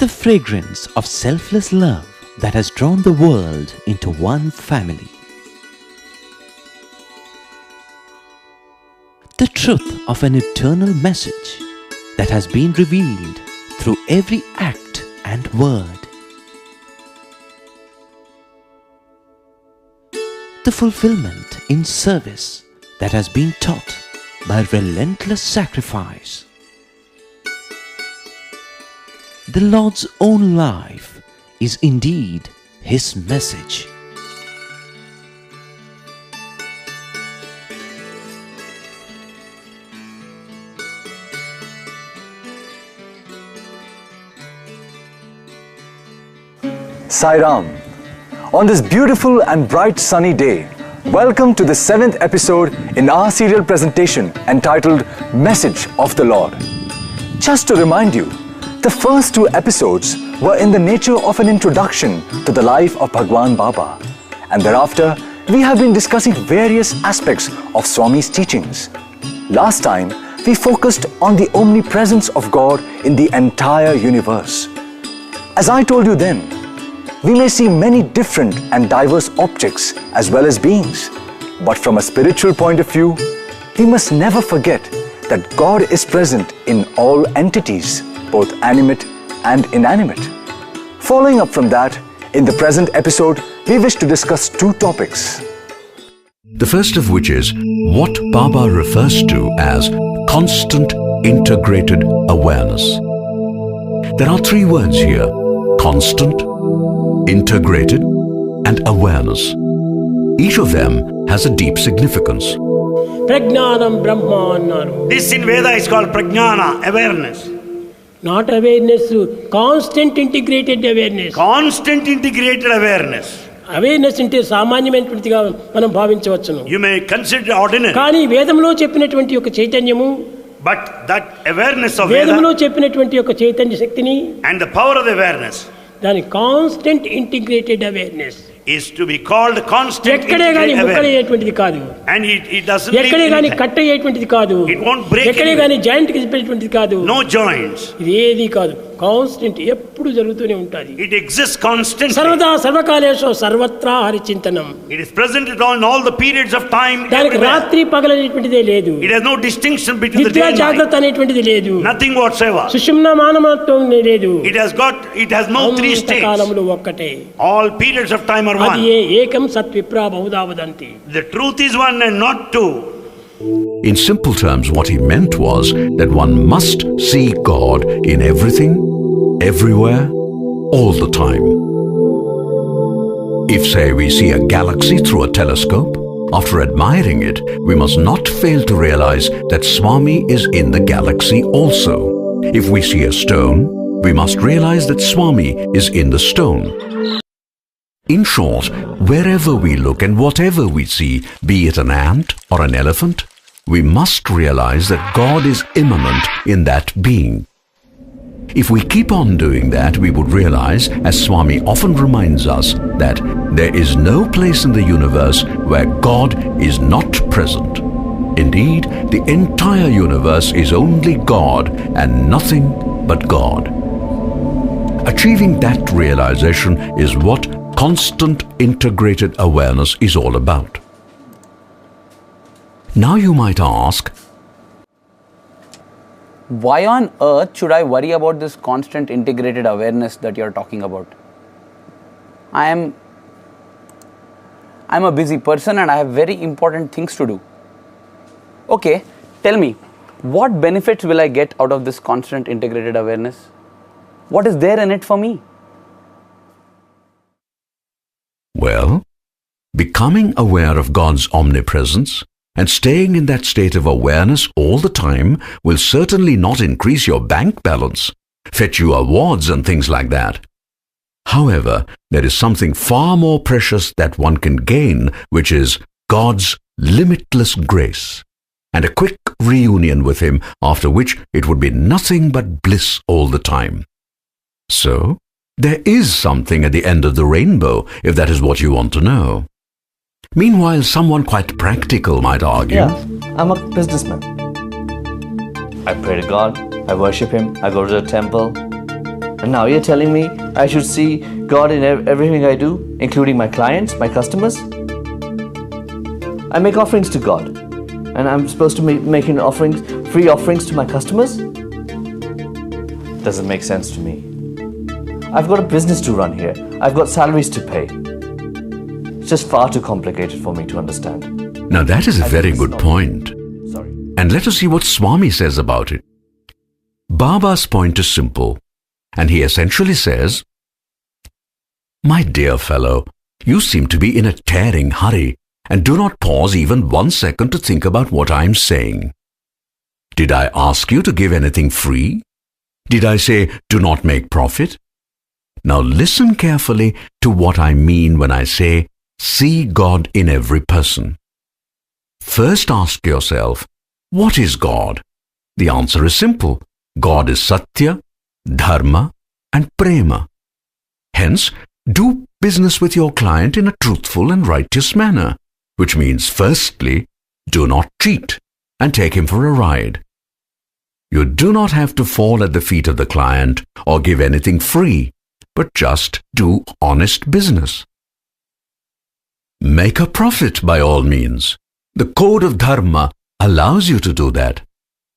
The fragrance of selfless love that has drawn the world into one family. The truth of an eternal message that has been revealed through every act and word. The fulfillment in service that has been taught by relentless sacrifice. The Lord's own life is indeed His message. C.I.A. On this beautiful and bright sunny day, welcome to the 7th episode in our serial presentation entitled Message of the Lord. Just to remind you, the first 2 episodes were in the nature of an introduction to the life of Bhagwan Baba, and thereafter we have been discussing various aspects of Swami's teachings. Last time we focused on the omnipresence of God in the entire universe. As I told you then, we may see many different and diverse objects as well as beings, but from a spiritual point of view, we must never forget that God is present in all entities, both animate and inanimate. Following up from that, in the present episode, we wish to discuss 2 topics. The first of which is what Baba refers to as constant integrated awareness. There are 3 words here: constant, integrated and awareness. Each of them has a deep significance. Prajnanam Brahma. This in Veda is called Prajnana, awareness. Not awareness, constant integrated awareness. Constant integrated awareness. Awareness అంటే సామాన్యమైనటువంటిదిగా మనం భావించవచ్చును. You may consider ordinary. కానీ వేదంలో చెప్పినటువంటి ఒక చైతన్యము, but that awareness of Veda, వేదంలో చెప్పినటువంటి ఒక చైతన్య శక్తిని and the power of the awareness, దాని constant integrated awareness is to be called constant ఎక్కడే కానీ ముక్కలయ్యేటువంటిది కాదు, and it doesn't ఎక్కడే కానీ కట్ అయ్యేటువంటిది కాదు, it won't break, ఎక్కడే కానీ జాయింట్ కి కాదు, no joints, ఇది ఏది కాదు, కాన్స్టెంట్ ఎప్పుడు జరుగుతూనే ఉంటుంది. it exists constantly, సర్వదా సర్వకాలేషు సర్వత్రా హరిచింతనం. it is present in all the periods of time. దానికి రాత్రి పగలనేటువంటిదే లేదు. it has no distinction between the day and జాగ్రత్త అనేటువంటిది లేదు. nothing whatsoever. సుషుమ్న మానమత్వం లేదు. it has no 3 states. కాలములు ఒక్కటే. all periods of time are one. అది ఏకం సత్విప్రా బహుధా వదంతి. the truth is one and not 2. In simple terms, what he meant was that one must see God in everything, everywhere, all the time. If, say, we see a galaxy through a telescope, after admiring it, we must not fail to realize that Swami is in the galaxy also. If we see a stone, we must realize that Swami is in the stone. In short, wherever we look and whatever we see, be it an ant or an elephant, we must realize that God is immanent in that being. If we keep on doing that, we would realize, as Swami often reminds us, that there is no place in the universe where God is not present. Indeed, the entire universe is only God and nothing but God. Achieving that realization is what constant integrated awareness is all about. Now you might ask, why on earth should I worry about this constant integrated awareness that you're talking about? I'm a busy person and I have very important things to do. Okay, tell me, what benefits will I get out of this constant integrated awareness? What is there in it for me? Well, becoming aware of God's omnipresence and staying in that state of awareness all the time will certainly not increase your bank balance, fetch you awards and things like that. However, there is something far more precious that one can gain, which is God's limitless grace and a quick reunion with Him, after which it would be nothing but bliss all the time. So, there is something at the end of the rainbow, if that is what you want to know. Meanwhile, someone quite practical might argue, yeah, I'm a businessman. I pray to God, I worship Him, I go to the temple. And now you're telling me I should see God in everything I do, including my clients, my customers? I make offerings to God, and I'm supposed to be making offerings, free offerings to my customers? Doesn't make sense to me. I've got a business to run here. I've got salaries to pay. It's just far too complicated for me to understand. Now that is a very good point. Sorry. And let us see what Swami says about it. Baba's point is simple, and he essentially says, "My dear fellow, you seem to be in a tearing hurry and do not pause even 1 second to think about what I am saying. Did I ask you to give anything free? Did I say do not make profit? Now listen carefully to what I mean when I say see God in every person. First ask yourself, what is God? The answer is simple. God is Sathya, Dharma and Prema. Hence, do business with your client in a truthful and righteous manner, which means firstly, do not cheat and take him for a ride. You do not have to fall at the feet of the client or give anything free, but just do honest business. Make a profit by all means. The code of Dharma allows you to do that,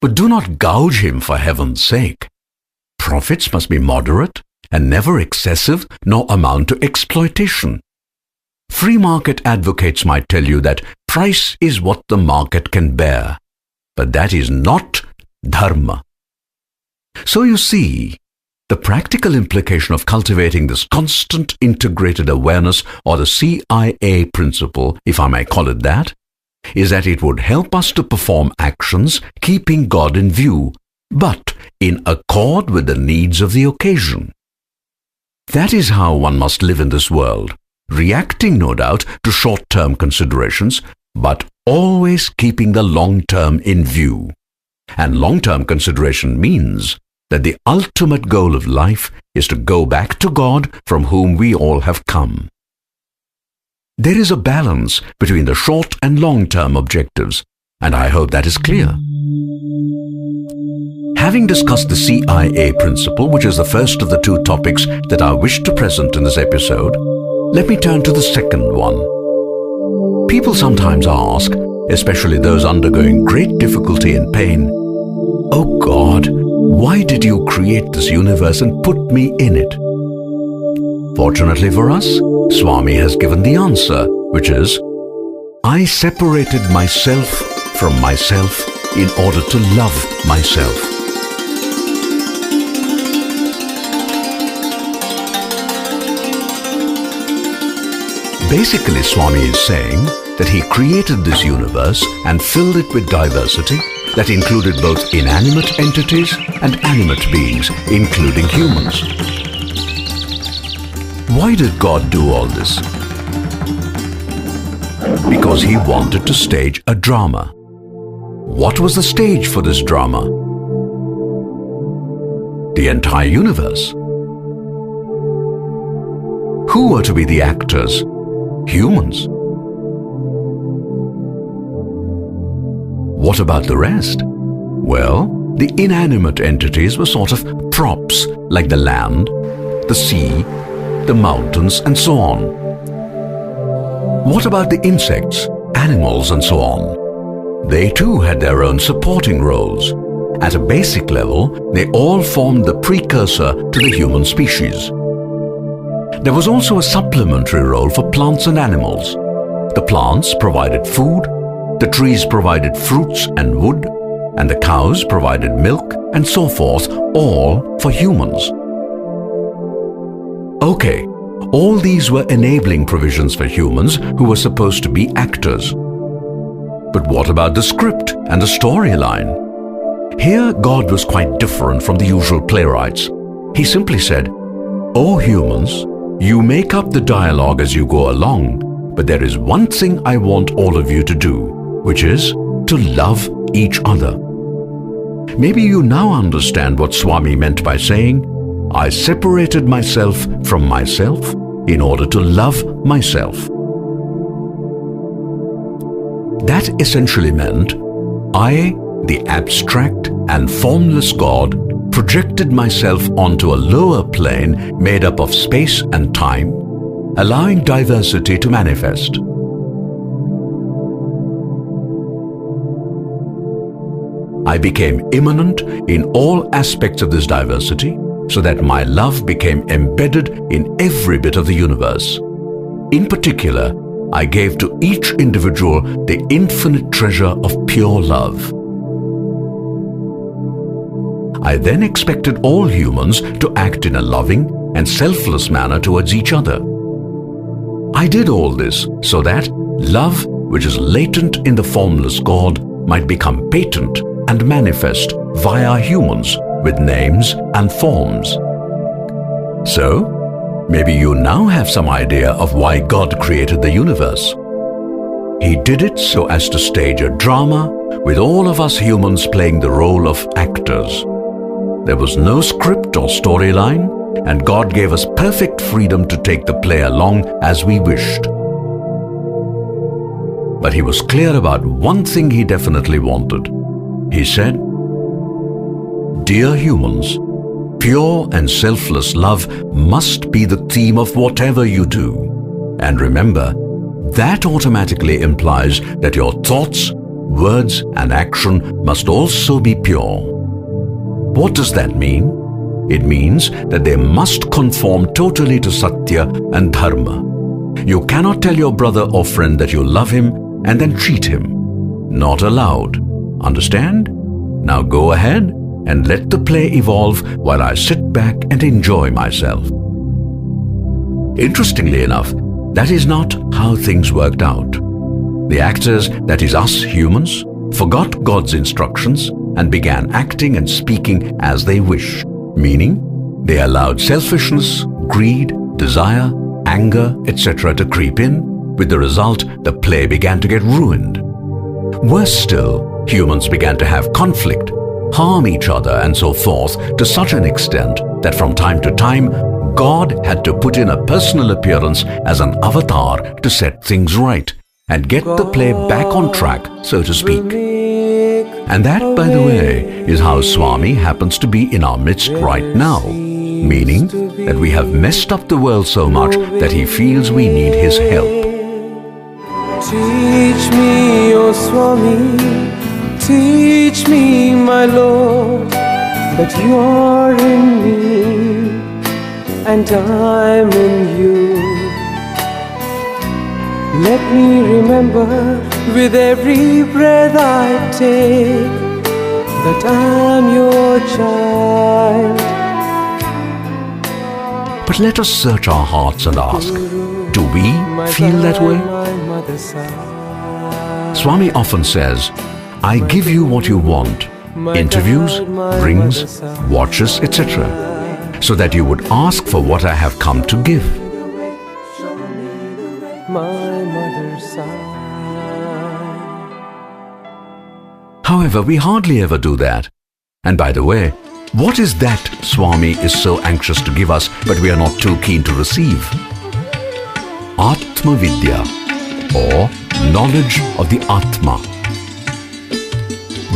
but do not gouge him for heaven's sake. Profits must be moderate and never excessive nor amount to exploitation. Free market advocates might tell you that price is what the market can bear, but that is not Dharma. So you see, the practical implication of cultivating this constant integrated awareness, or the C.I.A. principle, if I may call it that, is that it would help us to perform actions keeping God in view, but in accord with the needs of the occasion. That is how one must live in this world, reacting no doubt to short-term considerations, but always keeping the long-term in view. And long-term consideration means that the ultimate goal of life is to go back to God from whom we all have come. There is a balance between the short and long-term objectives, and I hope that is clear. Having discussed the C.I.A. principle, which is the first of the two topics that I wish to present in this episode, let me turn to the second one. People sometimes ask, especially those undergoing great difficulty and pain, "Oh God, why did you create this universe and put me in it?" Fortunately for us, Swami has given the answer, which is, I separated myself from myself in order to love myself. Basically, Swami is saying that he created this universe and filled it with diversity that included both inanimate entities and animate beings, including humans. Why did God do all this? Because he wanted to stage a drama. What was the stage for this drama? The entire universe. Who were to be the actors? Humans. What about the rest? Well, the inanimate entities were sort of props, like the land, the sea, the mountains, and so on. What about the insects, animals, and so on? They too had their own supporting roles. At a basic level, they all formed the precursor to the human species. There was also a supplementary role for plants and animals. The plants provided food, the trees provided fruits and wood, and the cows provided milk, and so forth, all for humans. Okay, all these were enabling provisions for humans who were supposed to be actors. But what about the script and the storyline? Here, God was quite different from the usual playwrights. He simply said, "O humans, you make up the dialogue as you go along, but there is one thing I want all of you to do, which is to love each other." Maybe you now understand what Swami meant by saying, I separated myself from myself in order to love myself. That essentially meant I, the abstract and formless God, projected myself onto a lower plane made up of space and time, allowing diversity to manifest. I became immanent in all aspects of this diversity, so that my love became embedded in every bit of the universe. In particular, I gave to each individual the infinite treasure of pure love. I then expected all humans to act in a loving and selfless manner towards each other. I did all this so that love, which is latent in the formless God, might become patent and manifest via humans with names and forms. So, maybe you now have some idea of why God created the universe. He did it so as to stage a drama with all of us humans playing the role of actors. There was no script or storyline, and God gave us perfect freedom to take the play along as we wished. But He was clear about one thing He definitely wanted. He said, "Dear humans, pure and selfless love must be the theme of whatever you do. And remember, that automatically implies that your thoughts, words, and action must also be pure." What does that mean? It means that they must conform totally to Sathya and Dharma. You cannot tell your brother or friend that you love him and then cheat him. Not allowed. Understand? Now go ahead and let the play evolve while I sit back and enjoy myself. Interestingly enough, that is not how things worked out. The actors, that is us humans, forgot God's instructions and began acting and speaking as they wish, meaning they allowed selfishness, greed, desire, anger, etc. to creep in, with the result the play began to get ruined. Worse still, humans began to have conflict, harm each other and so forth to such an extent that from time to time God had to put in a personal appearance as an avatar to set things right and get the play back on track, so to speak. And that, by the way, is how Swami happens to be in our midst right now, meaning that we have messed up the world so much that he feels we need his help. Teach me, O Swami, teach me, my Lord, that you are in me and I'm in you. Let me remember with every breath I take that I'm your child. But let us search our hearts and ask, do we feel that way? Swami often says, I give you what you want, interviews, rings, watches, etc., so that you would ask for what I have come to give. However, we hardly ever do that. And by the way, what is that Swami is so anxious to give us but we are not too keen to receive? Atma Vidya, or knowledge of the Atma.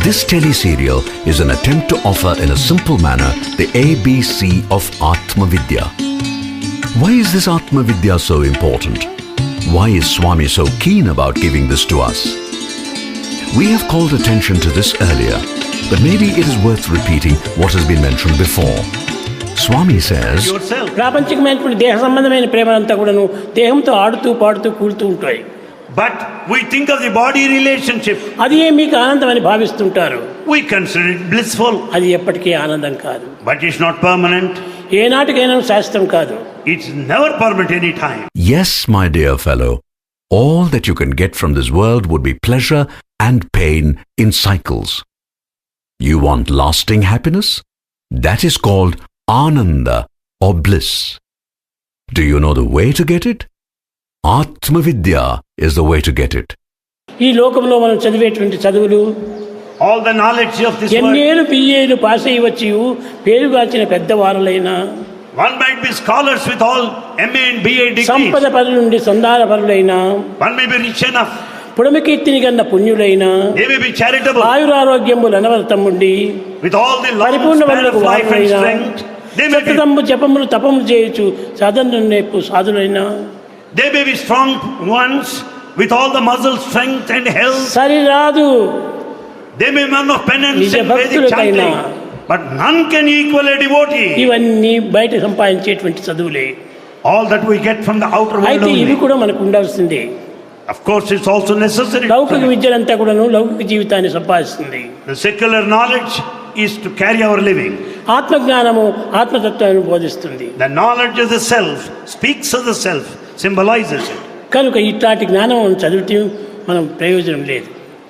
This teleserial is an attempt to offer in a simple manner the ABC of Atma Vidya. Why is this Atma Vidya so important? Why is Swami so keen about giving this to us? We have called attention to this earlier, but maybe it is worth repeating what has been mentioned before. Swami says, ప్రాపంచికమైనటువంటి దేహ సంబంధమైన ప్రేమలంతా కూడాను దేహంతో ఆడుతూ పాడుతూ కూడుతూ ఉంటాయి. But we think of the body relationship. అది మీకు ఆనందమని భావిస్తుంటారు. We consider it blissful. అది ఎప్పటికీ ఆనందం కాదు. But it's not permanent. ఏనాటికైనా శాశ్వతం కాదు. It's never permanent any time. Yes, my dear fellow, all that you can get from this world would be pleasure and pain in cycles. You want lasting happiness? That is called Ananda or bliss. Do you know the way to get it? Atma Vidya is the way to get it. ఈ లోకంలో మనం చదివేటువంటి చదువులు all the knowledge of this world. ఎన్నేళ్ళు పిఏలు pass అయ్యి వచ్చి పేరుగాచిన పెద్దవారులైనా one might be scholars with all MA and BA degrees. సంపద పరుల నుండి సంధాన పరులైనా one may be rich enough. పుడమికీర్తిని Ganna పుణ్యులైన They may be charitable ఆయురారోగ్యములు అనవరతముండి with all the long పరిపూర్ణ span వల్లకు of life and వారులైన strength. They may be, సతతము జపములు తపములు చేయొచ్చు సాధన నేర్పు సాధులైన they may be strong ones with all the muscle strength and health. సరిరాదు They may be men of penance నిజ and Vedic భక్తులకైనా chanting, but none can equal a devotee. ఇవన్నీ బయట సంపాదించేటువంటి చదువులే. All that we get from the outer world అయితే ఇవి only. కూడా మనకు ఉండాల్సిందే. Of course, it's also necessary. లౌకిక విద్యలంతా కూడాను లౌకిక జీవితాన్ని సంపాదిస్తుంది. The secular knowledge is to carry our living. ఆత్మజ్ఞానము ఆత్మతత్వాన్ని బోధిస్తుంది. The knowledge of the self speaks of the self, symbolizes it. కనుక ఇట్లాంటి జ్ఞానం చదివితే మనం ప్రయోజనం లేదు.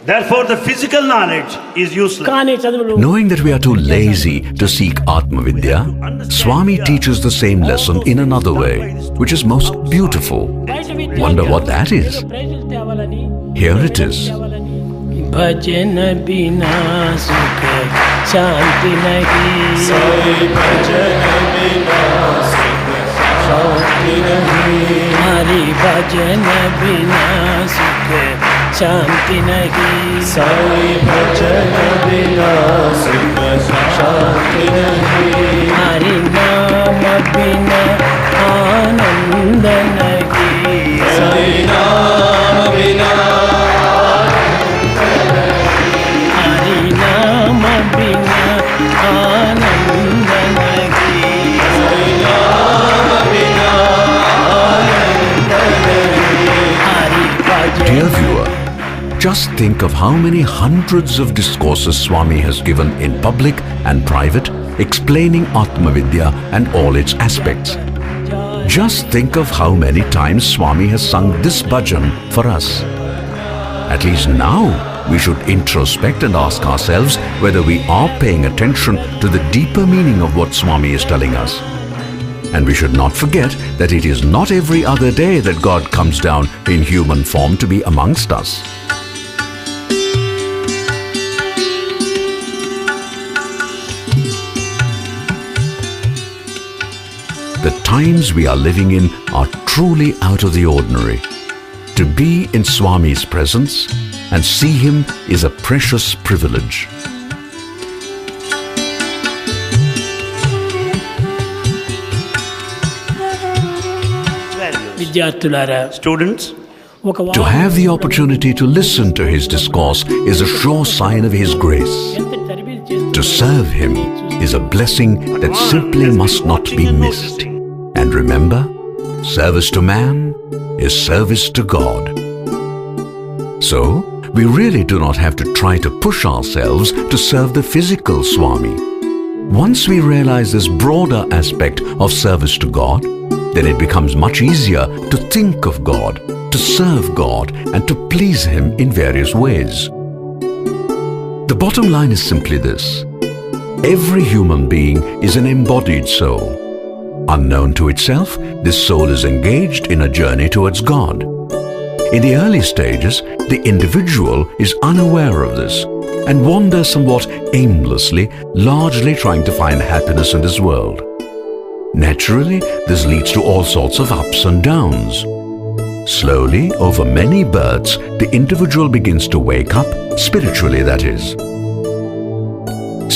Therefore, the physical knowledge is useless. కానీ చదువులు Knowing that we are too lazy to seek Atma Vidya, Swami teaches the same lesson in another way, which is most beautiful. Wonder what that is? Here it is. भजन बिना सुख शांति नहीं, भजन बिना सुख शांति नहीं, हरि भजन बिना सुख शांति नहीं, साई भजन बिना सुख शांति नहीं, हरि नाम बिना आनंद नहीं, हरि नाम बिना हरि नाम बिना आनंद नहीं, हरि नाम बिना आनंद नहीं। हरि भजन Dear viewer, just think of how many hundreds of discourses Swami has given in public and private, explaining Atma Vidya and all its aspects. Just think of how many times Swami has sung this bhajan for us. At least now, we should introspect and ask ourselves whether we are paying attention to the deeper meaning of what Swami is telling us. And we should not forget that it is not every other day that God comes down in human form to be amongst us. The times we are living in are truly out of the ordinary. To be in Swami's presence and see him is a precious privilege. విద్యార్థులారా, Students, ఒక To have the opportunity to listen to his discourse is a sure sign of his grace. To serve him is a blessing that simply must not be missed. And remember, service to man is service to God. So, we really do not have to try to push ourselves to serve the physical Swami. Once we realize this broader aspect of service to God, then it becomes much easier to think of God, to serve God, and to please Him in various ways. The bottom line is simply this. Every human being is an embodied soul. Unknown to itself, this soul is engaged in a journey towards God. In the early stages, the individual is unaware of this and wanders somewhat aimlessly, largely trying to find happiness in this world. Naturally, this leads to all sorts of ups and downs. Slowly, over many births, the individual begins to wake up, spiritually that is.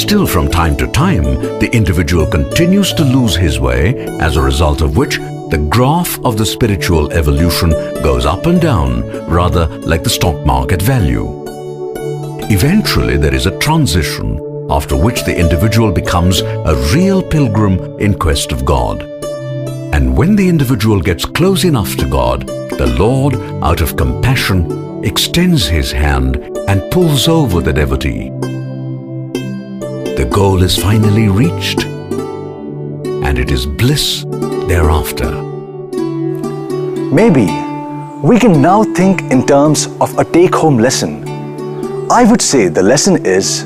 Still, from time to time, the individual continues to lose his way, as a result of which the graph of the spiritual evolution goes up and down, rather like the stock market value. Eventually, there is a transition, after which the individual becomes a real pilgrim in quest of God. And when the individual gets close enough to God, the Lord, out of compassion, extends his hand and pulls over the devotee. The goal is finally reached, and it is bliss thereafter. Maybe we can now think in terms of a take-home lesson. I would say the lesson is,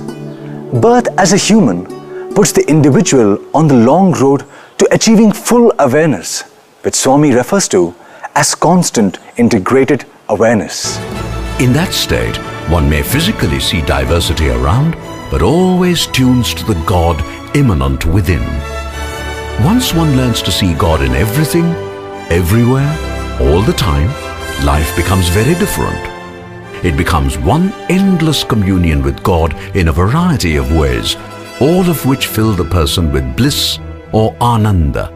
birth as a human puts the individual on the long road to achieving full awareness, which Swami refers to as constant integrated awareness. In that state, one may physically see diversity around, but always tunes to the God immanent within. Once one learns to see God in everything, everywhere, all the time, life becomes very different. it becomes one endless communion with God in a variety of ways, all of which fill the person with bliss or ananda.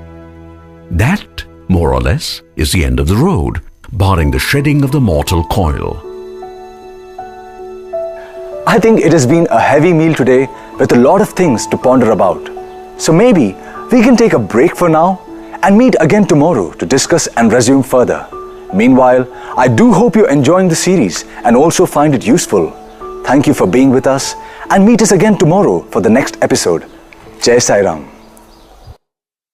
That, more or less, is the end of the road, barring the shedding of the mortal coil. I think it has been a heavy meal today with a lot of things to ponder about. So maybe we can take a break for now and meet again tomorrow to discuss and resume further. Meanwhile, I do hope you're enjoying the series and also find it useful. Thank you for being with us and meet us again tomorrow for the next episode. Jai Sai Ram.